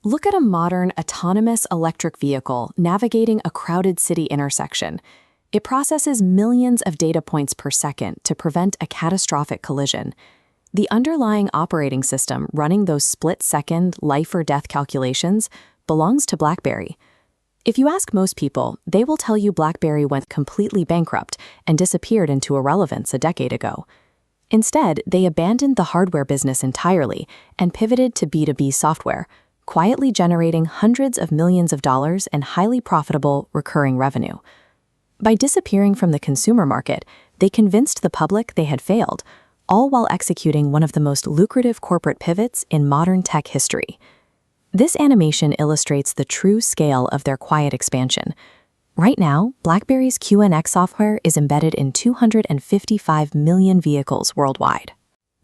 Look at a modern, autonomous electric vehicle navigating a crowded city intersection. It processes millions of data points per second to prevent a catastrophic collision. The underlying operating system running those split-second life-or-death calculations belongs to BlackBerry. If you ask most people, they will tell you BlackBerry went completely bankrupt and disappeared into irrelevance a decade ago. Instead, they abandoned the hardware business entirely and pivoted to B2B software, quietly generating hundreds of millions of dollars in highly profitable, recurring revenue. By disappearing from the consumer market, they convinced the public they had failed, all while executing one of the most lucrative corporate pivots in modern tech history. This animation illustrates the true scale of their quiet expansion. Right now, BlackBerry's QNX software is embedded in 255 million vehicles worldwide.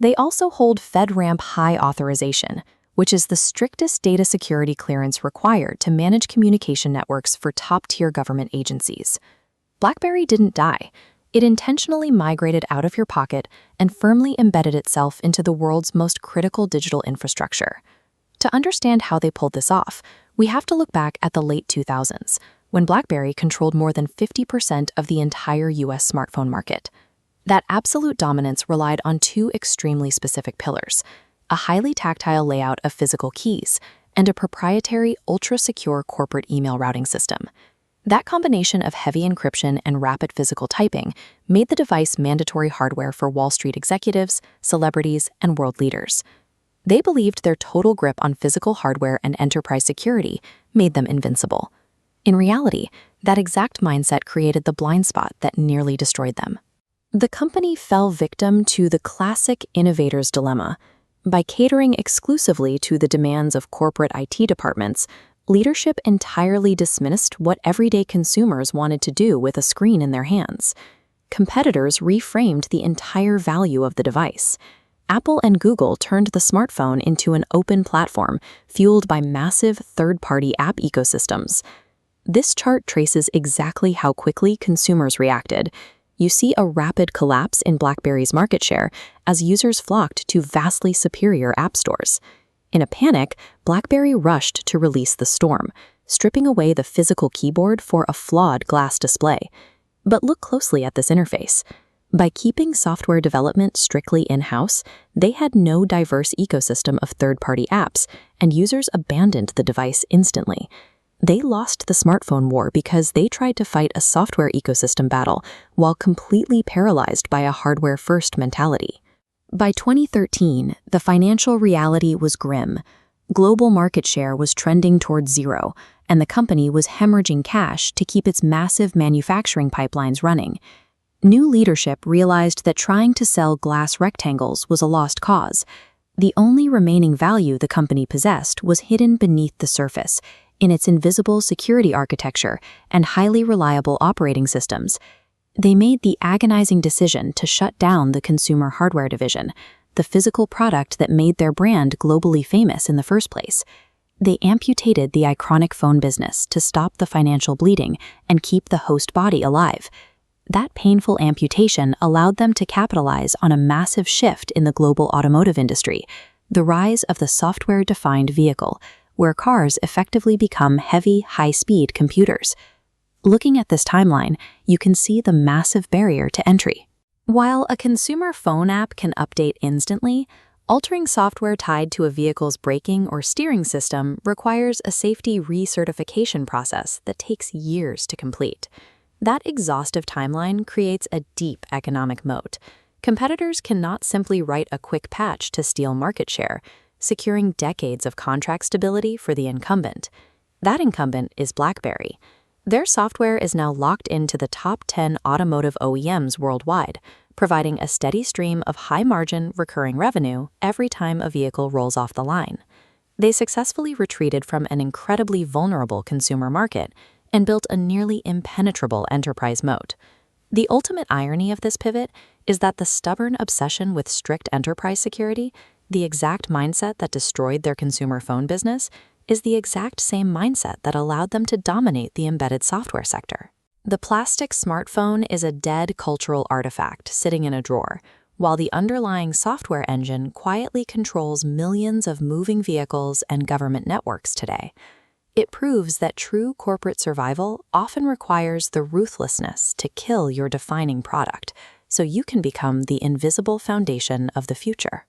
They also hold FedRAMP High authorization, which is the strictest data security clearance required to manage communication networks for top-tier government agencies. BlackBerry didn't die. It intentionally migrated out of your pocket and firmly embedded itself into the world's most critical digital infrastructure. To understand how they pulled this off, we have to look back at the late 2000s, when BlackBerry controlled more than 50% of the entire US smartphone market. That absolute dominance relied on two extremely specific pillars: a highly tactile layout of physical keys and a proprietary, ultra-secure corporate email routing system. That combination of heavy encryption and rapid physical typing made the device mandatory hardware for Wall Street executives, celebrities, and world leaders. They believed their total grip on physical hardware and enterprise security made them invincible. In reality, that exact mindset created the blind spot that nearly destroyed them. The company fell victim to the classic innovator's dilemma. By catering exclusively to the demands of corporate IT departments, leadership entirely dismissed what everyday consumers wanted to do with a screen in their hands. Competitors reframed the entire value of the device. Apple and Google turned the smartphone into an open platform fueled by massive third-party app ecosystems. This chart traces exactly how quickly consumers reacted. You see a rapid collapse in BlackBerry's market share as users flocked to vastly superior app stores. In a panic, BlackBerry rushed to release the storm, stripping away the physical keyboard for a flawed glass display. But look closely at this interface. By keeping software development strictly in-house, they had no diverse ecosystem of third-party apps, and users abandoned the device instantly. They lost the smartphone war because they tried to fight a software ecosystem battle while completely paralyzed by a hardware-first mentality. By 2013, the financial reality was grim. Global market share was trending towards zero, and the company was hemorrhaging cash to keep its massive manufacturing pipelines running. New leadership realized that trying to sell glass rectangles was a lost cause. The only remaining value the company possessed was hidden beneath the surface, in its invisible security architecture and highly reliable operating systems. They made the agonizing decision to shut down the consumer hardware division, the physical product that made their brand globally famous in the first place. They amputated the iconic phone business to stop the financial bleeding and keep the host body alive. That painful amputation allowed them to capitalize on a massive shift in the global automotive industry, the rise of the software-defined vehicle, where cars effectively become heavy, high-speed computers. Looking at this timeline, you can see the massive barrier to entry. While a consumer phone app can update instantly, altering software tied to a vehicle's braking or steering system requires a safety recertification process that takes years to complete. That exhaustive timeline creates a deep economic moat. Competitors cannot simply write a quick patch to steal market share, securing decades of contract stability for the incumbent. That incumbent is BlackBerry. Their software is now locked into the top 10 automotive OEMs worldwide, providing a steady stream of high-margin, recurring revenue every time a vehicle rolls off the line. They successfully retreated from an incredibly vulnerable consumer market and built a nearly impenetrable enterprise moat. The ultimate irony of this pivot is that the stubborn obsession with strict enterprise security, the exact mindset that destroyed their consumer phone business, is the exact same mindset that allowed them to dominate the embedded software sector. The plastic smartphone is a dead cultural artifact sitting in a drawer, while the underlying software engine quietly controls millions of moving vehicles and government networks today. It proves that true corporate survival often requires the ruthlessness to kill your defining product, so you can become the invisible foundation of the future.